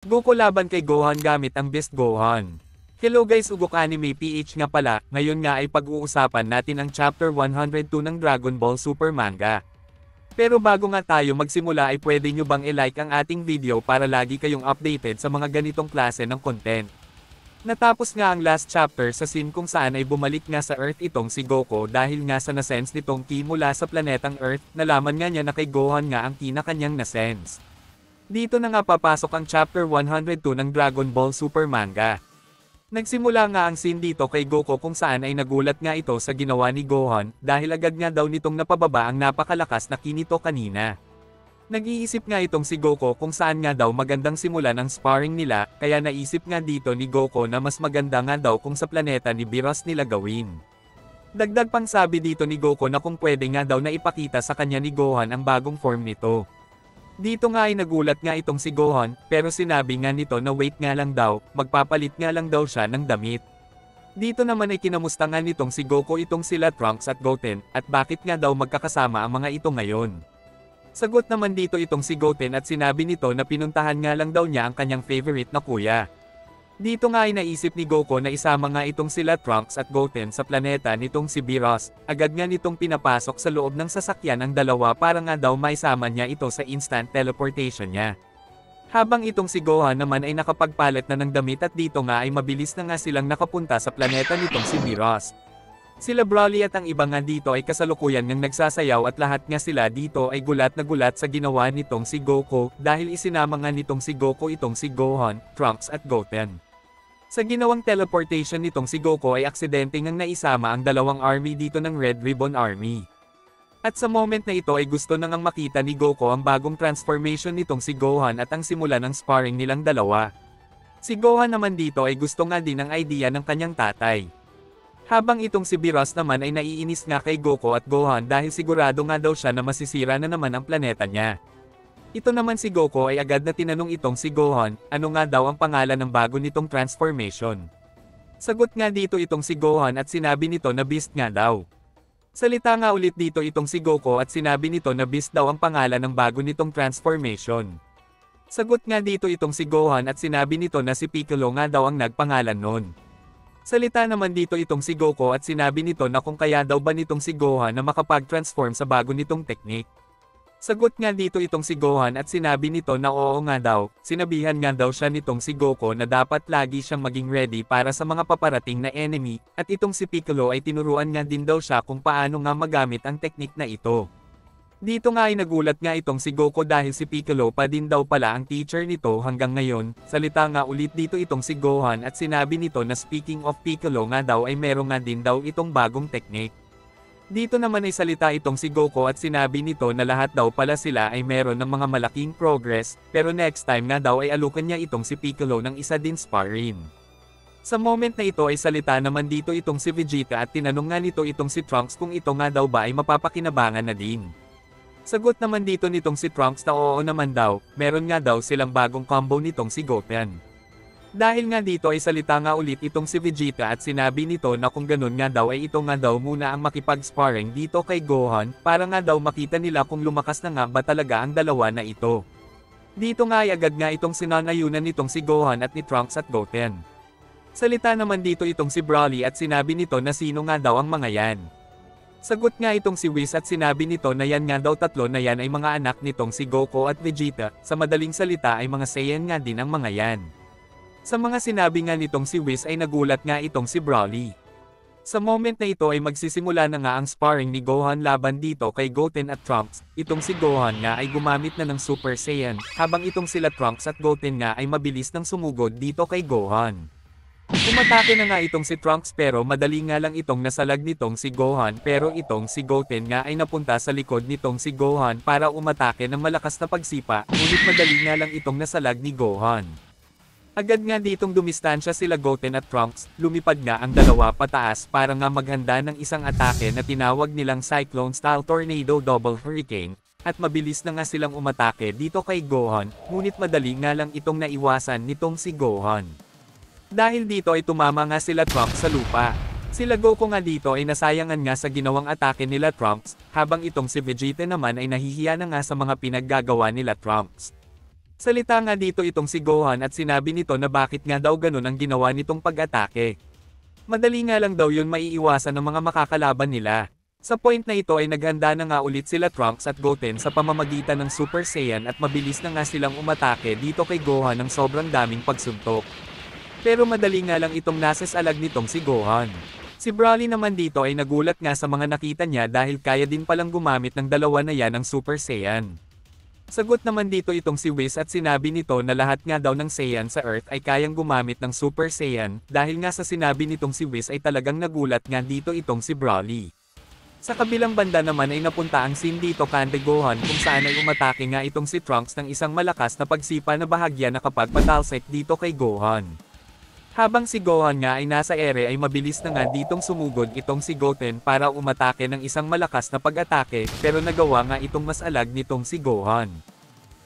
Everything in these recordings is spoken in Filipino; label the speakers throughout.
Speaker 1: Goku laban kay Gohan gamit ang Beast Gohan. Hello guys, Ugok Anime PH nga pala, ngayon nga ay pag-uusapan natin ang Chapter 102 ng Dragon Ball Super Manga. Pero bago nga tayo magsimula ay pwede nyo bang i-like ang ating video para lagi kayong updated sa mga ganitong klase ng content. Natapos nga ang last chapter sa scene kung saan ay bumalik nga sa Earth itong si Goku dahil nga sa nasense nitong ki mula sa planetang Earth, nalaman nga niya na kay Gohan nga ang ki na kanyang nasense. Dito na nga papasok ang Chapter 102 ng Dragon Ball Super Manga. Nagsimula nga ang scene dito kay Goku kung saan ay nagulat nga ito sa ginawa ni Gohan dahil agad nga daw nitong napababa ang napakalakas na ki nito kanina. Nag-iisip nga itong si Goku kung saan nga daw magandang simulan ang sparring nila, kaya naisip nga dito ni Goku na mas maganda nga daw kung sa planeta ni Beerus nila gawin. Dagdag pang sabi dito ni Goku na kung pwede nga daw na ipakita sa kanya ni Gohan ang bagong form nito. Dito nga ay nagulat nga itong si Gohan, pero sinabi nga nito na wait nga lang daw, magpapalit nga lang daw siya ng damit. Dito naman ay kinamusta nga nitong si Goku itong sila Trunks at Goten, at bakit nga daw magkakasama ang mga ito ngayon. Sagot naman dito itong si Goten at sinabi nito na pinuntahan nga lang daw niya ang kanyang favorite na kuya. Dito nga ay naisip ni Goku na isama nga itong sila Trunks at Goten sa planeta nitong si Beerus. Agad nga nitong pinapasok sa loob ng sasakyan ang dalawa para nga daw maisama niya ito sa instant teleportation niya. Habang itong si Gohan naman ay nakapagpalit na ng damit at dito nga ay mabilis na nga silang nakapunta sa planeta nitong si Beerus. Sila Broly at ang iba nga dito ay kasalukuyan ngang nagsasayaw at lahat nga sila dito ay gulat na gulat sa ginawa nitong si Goku dahil isinama nga nitong si Goku itong si Gohan, Trunks at Goten. Sa ginawang teleportation nitong si Goku ay aksidente ngang naisama ang dalawang army dito ng Red Ribbon Army. At sa moment na ito ay gusto na ngang makita ni Goku ang bagong transformation nitong si Gohan at ang simula ng sparring nilang dalawa. Si Gohan naman dito ay gusto nga din ang idea ng kanyang tatay. Habang itong si Beerus naman ay naiinis nga kay Goku at Gohan dahil sigurado nga daw siya na masisira na naman ang planeta niya. Ito naman si Goku ay agad na tinanong itong si Gohan, ano nga daw ang pangalan ng bago nitong transformation. Sagot nga dito itong si Gohan at sinabi nito na Beast nga daw. Salita nga ulit dito itong si Goku at sinabi nito na Beast daw ang pangalan ng bago nitong transformation. Sagot nga dito itong si Gohan at sinabi nito na si Piccolo nga daw ang nagpangalan nun. Salita naman dito itong si Goku at sinabi nito na kung kaya daw ba nitong si Gohan na makapag-transform sa bago nitong technique. Sagot nga dito itong si Gohan at sinabi nito na oo nga daw, sinabihan nga daw siya nitong si Goku na dapat lagi siyang maging ready para sa mga paparating na enemy, at itong si Piccolo ay tinuruan nga din daw siya kung paano nga magamit ang teknik na ito. Dito nga ay nagulat nga itong si Goku dahil si Piccolo pa din daw pala ang teacher nito hanggang ngayon. Salita nga ulit dito itong si Gohan at sinabi nito na speaking of Piccolo nga daw ay meron nga din daw itong bagong teknik. Dito naman ay salita itong si Goku at sinabi nito na lahat daw pala sila ay meron ng mga malaking progress, pero next time nga daw ay alukan niya itong si Piccolo ng isa din sparring. Sa moment na ito ay salita naman dito itong si Vegeta at tinanong nga nito itong si Trunks kung ito nga daw ba ay mapapakinabangan na din. Sagot naman dito nitong si Trunks na oo naman daw, meron nga daw silang bagong combo nitong si Goten. Dahil nga dito ay salita nga ulit itong si Vegeta at sinabi nito na kung ganun nga daw ay ito nga daw muna ang makipag-sparring dito kay Gohan para nga daw makita nila kung lumakas na nga ba talaga ang dalawa na ito. Dito nga ay agad nga itong sinanayunan nitong si Gohan at ni Trunks at Goten. Salita naman dito itong si Broly at sinabi nito na sino nga daw ang mga yan. Sagot nga itong si Whis at sinabi nito na yan nga daw tatlo na yan ay mga anak nitong si Goku at Vegeta, sa madaling salita ay mga Saiyan nga din ang mga yan. Sa mga sinabi nga nitong si Whis ay nagulat nga itong si Broly. Sa moment na ito ay magsisimula na nga ang sparring ni Gohan laban dito kay Goten at Trunks. Itong si Gohan nga ay gumamit na ng Super Saiyan, habang itong sila Trunks at Goten nga ay mabilis nang sumugod dito kay Gohan. Umatake na nga itong si Trunks pero madali nga lang itong nasalag nitong si Gohan, pero itong si Goten nga ay napunta sa likod nitong si Gohan para umatake ng malakas na pagsipa, ngunit madali nga lang itong nasalag ni Gohan. Agad nga ditong dumistansya sila Goten at Trunks, lumipad nga ang dalawa pataas para nga maghanda ng isang atake na tinawag nilang Cyclone Style Tornado Double Hurricane, at mabilis na nga silang umatake dito kay Gohan, ngunit madali nga lang itong naiwasan nitong si Gohan. Dahil dito ay tumama nga sila Trunks sa lupa. Sila Goku nga dito ay nasayangan nga sa ginawang atake nila Trunks, habang itong si Vegeta naman ay nahihiya na nga sa mga pinaggagawa nila Trunks. Salita nga dito itong si Gohan at sinabi nito na bakit nga daw ganun ang ginawa nitong pag-atake. Madali nga lang daw yun maiiwasan ng mga makakalaban nila. Sa point na ito ay naghanda na nga ulit sila Trunks at Goten sa pamamagitan ng Super Saiyan at mabilis na nga silang umatake dito kay Gohan ng sobrang daming pagsuntok. Pero madali nga lang itong nasasalag nitong si Gohan. Si Broly naman dito ay nagulat nga sa mga nakita niya dahil kaya din palang gumamit ng dalawa na yan ng Super Saiyan. Sagot naman dito itong si Whis at sinabi nito na lahat nga daw ng Saiyan sa Earth ay kayang gumamit ng Super Saiyan dahil nga sa sinabi nitong si Whis ay talagang nagulat nga dito itong si Broly. Sa kabilang banda naman ay napunta ang scene dito kay Gohan kung saan ay umatake nga itong si Trunks ng isang malakas na pagsipa na bahagya na kapag-patalsik dito kay Gohan. Habang si Gohan nga ay nasa ere ay mabilis na nga ditong sumugod itong si Goten para umatake ng isang malakas na pag-atake pero nagawa nga itong mas alag nitong si Gohan.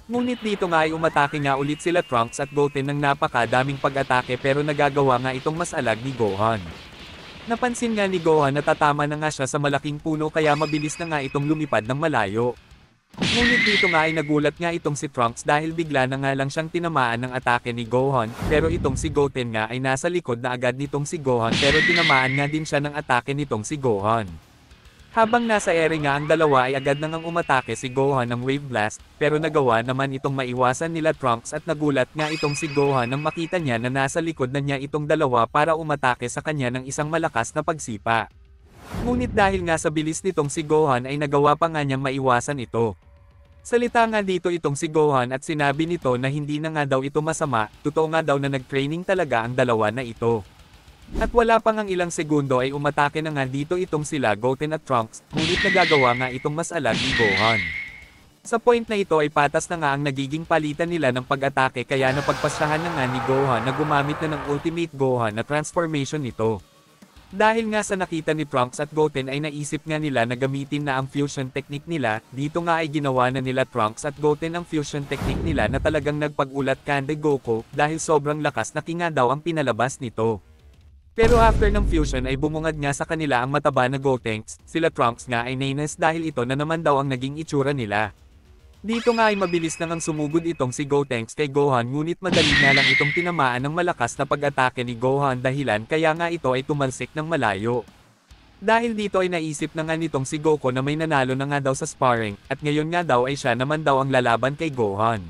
Speaker 1: Ngunit dito nga ay umatake nga ulit sila Trunks at Goten ng napakadaming pag-atake pero nagagawa nga itong mas alag ni Gohan. Napansin nga ni Gohan na tatama na nga siya sa malaking puno kaya mabilis na nga itong lumipad ng malayo. Ngunit dito nga ay nagulat nga itong si Trunks dahil bigla na nga lang siyang tinamaan ng atake ni Gohan pero itong si Goten nga ay nasa likod na agad nitong si Gohan pero tinamaan nga din siya ng atake nitong si Gohan. Habang nasa ere nga ang dalawa ay agad na ngang umatake si Gohan ng Wave Blast, pero nagawa naman itong maiwasan nila Trunks at nagulat nga itong si Gohan nang makita niya na nasa likod na niya itong dalawa para umatake sa kanya ng isang malakas na pagsipa. Ngunit dahil nga sa bilis nitong si Gohan ay nagawa pa nga niyang maiwasan ito. Salita nga dito itong si Gohan at sinabi nito na hindi na nga daw ito masama, totoo nga daw na nag-training talaga ang dalawa na ito. At wala pang ang ilang segundo ay umatake na nga dito itong sila Goten at Trunks, ngunit nagagawa nga itong mas alag ni Gohan. Sa point na ito ay patas na nga ang nagiging palitan nila ng pag-atake kaya napagpasyahan na nga ni Gohan na gumamit na ng Ultimate Gohan na transformation nito. Dahil nga sa nakita ni Trunks at Goten ay naisip nga nila na gamitin na ang fusion technique nila, dito nga ay ginawa na nila Trunks at Goten ang fusion technique nila na talagang nagpag-ulat kay Goku dahil sobrang lakas na kinga daw ang pinalabas nito. Pero after ng fusion ay bumungad nga sa kanila ang mataba na Gotenks, sila Trunks nga ay nainis dahil ito na naman daw ang naging itsura nila. Dito nga ay mabilis na ngang sumugod itong si Gotenks kay Gohan ngunit madali nga lang itong tinamaan ng malakas na pag-atake ni Gohan dahilan kaya nga ito ay tumalsik ng malayo. Dahil dito ay naisip na nga nitong si Goku na may nanalo na nga daw sa sparring at ngayon nga daw ay siya naman daw ang lalaban kay Gohan.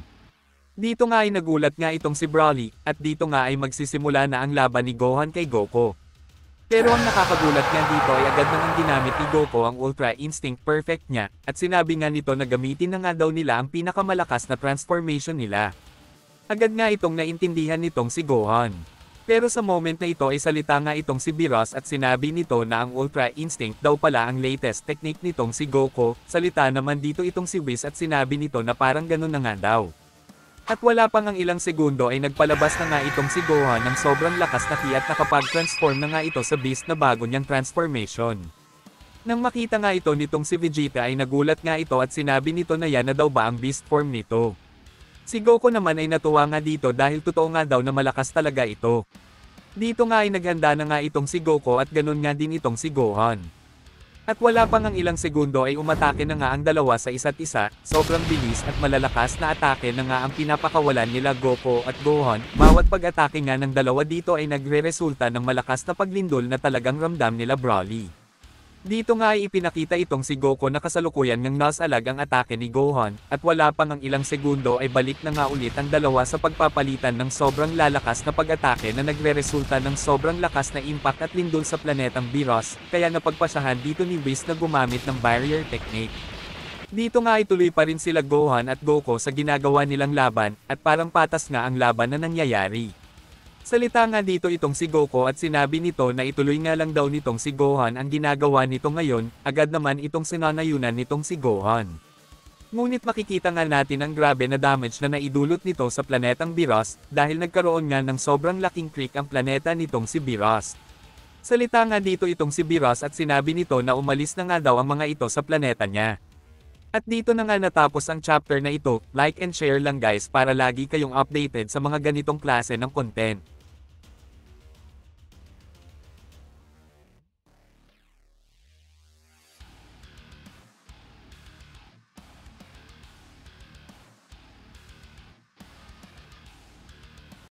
Speaker 1: Dito nga ay nagulat nga itong si Broly, at dito nga ay magsisimula na ang laban ni Gohan kay Goku. Pero ang nakakagulat nga dito ay agad nang ginamit ni Goku ang Ultra Instinct Perfect niya, at sinabi nga nito na gamitin na nga daw nila ang pinakamalakas na transformation nila. Agad nga itong naintindihan nitong si Gohan. Pero sa moment na ito ay salita nga itong si Beerus at sinabi nito na ang Ultra Instinct daw pala ang latest technique nitong si Goku, salita naman dito itong si Whis at sinabi nito na parang ganun na nga daw. At wala pang ang ilang segundo ay nagpalabas na nga itong si Gohan ng sobrang lakas na ki at nakapag-transform na nga ito sa beast na bago niyang transformation. Nang makita nga ito nitong si Vegeta ay nagulat nga ito at sinabi nito na yan na daw ba ang beast form nito. Si Goku naman ay natuwa nga dito dahil totoo nga daw na malakas talaga ito. Dito nga ay naghanda na nga itong si Goku at ganun nga din itong si Gohan. At wala pang ang ilang segundo ay umatake na nga ang dalawa sa isa't isa, sobrang bilis at malalakas na atake na nga ang pinapakawalan nila Goku at Gohan, bawat pag-atake nga ng dalawa dito ay nagre-resulta ng malakas na paglindol na talagang ramdam nila Broly. Dito nga ay ipinakita itong si Goku na kasalukuyan ngang nasalag ang atake ni Gohan, at wala pang ang ilang segundo ay balik na nga ulit ang dalawa sa pagpapalitan ng sobrang lalakas na pag-atake na nagre-resulta ng sobrang lakas na impact at lindol sa planetang Beerus, kaya napagpasyahan dito ni Whis na gumamit ng barrier technique. Dito nga ay tuloy pa rin sila Gohan at Goku sa ginagawa nilang laban, at parang patas nga ang laban na nangyayari. Salita nga dito itong si Goku at sinabi nito na ituloy nga lang daw nitong si Gohan ang ginagawa nito ngayon, agad naman itong sinanayunan nitong si Gohan. Ngunit makikita nga natin ang grabe na damage na naidulot nito sa planetang Beerus, dahil nagkaroon nga ng sobrang laking creek ang planeta nitong si Beerus. Salita nga dito itong si Beerus at sinabi nito na umalis na nga daw ang mga ito sa planeta niya. At dito na nga natapos ang chapter na ito, like and share lang guys para lagi kayong updated sa mga ganitong klase ng content.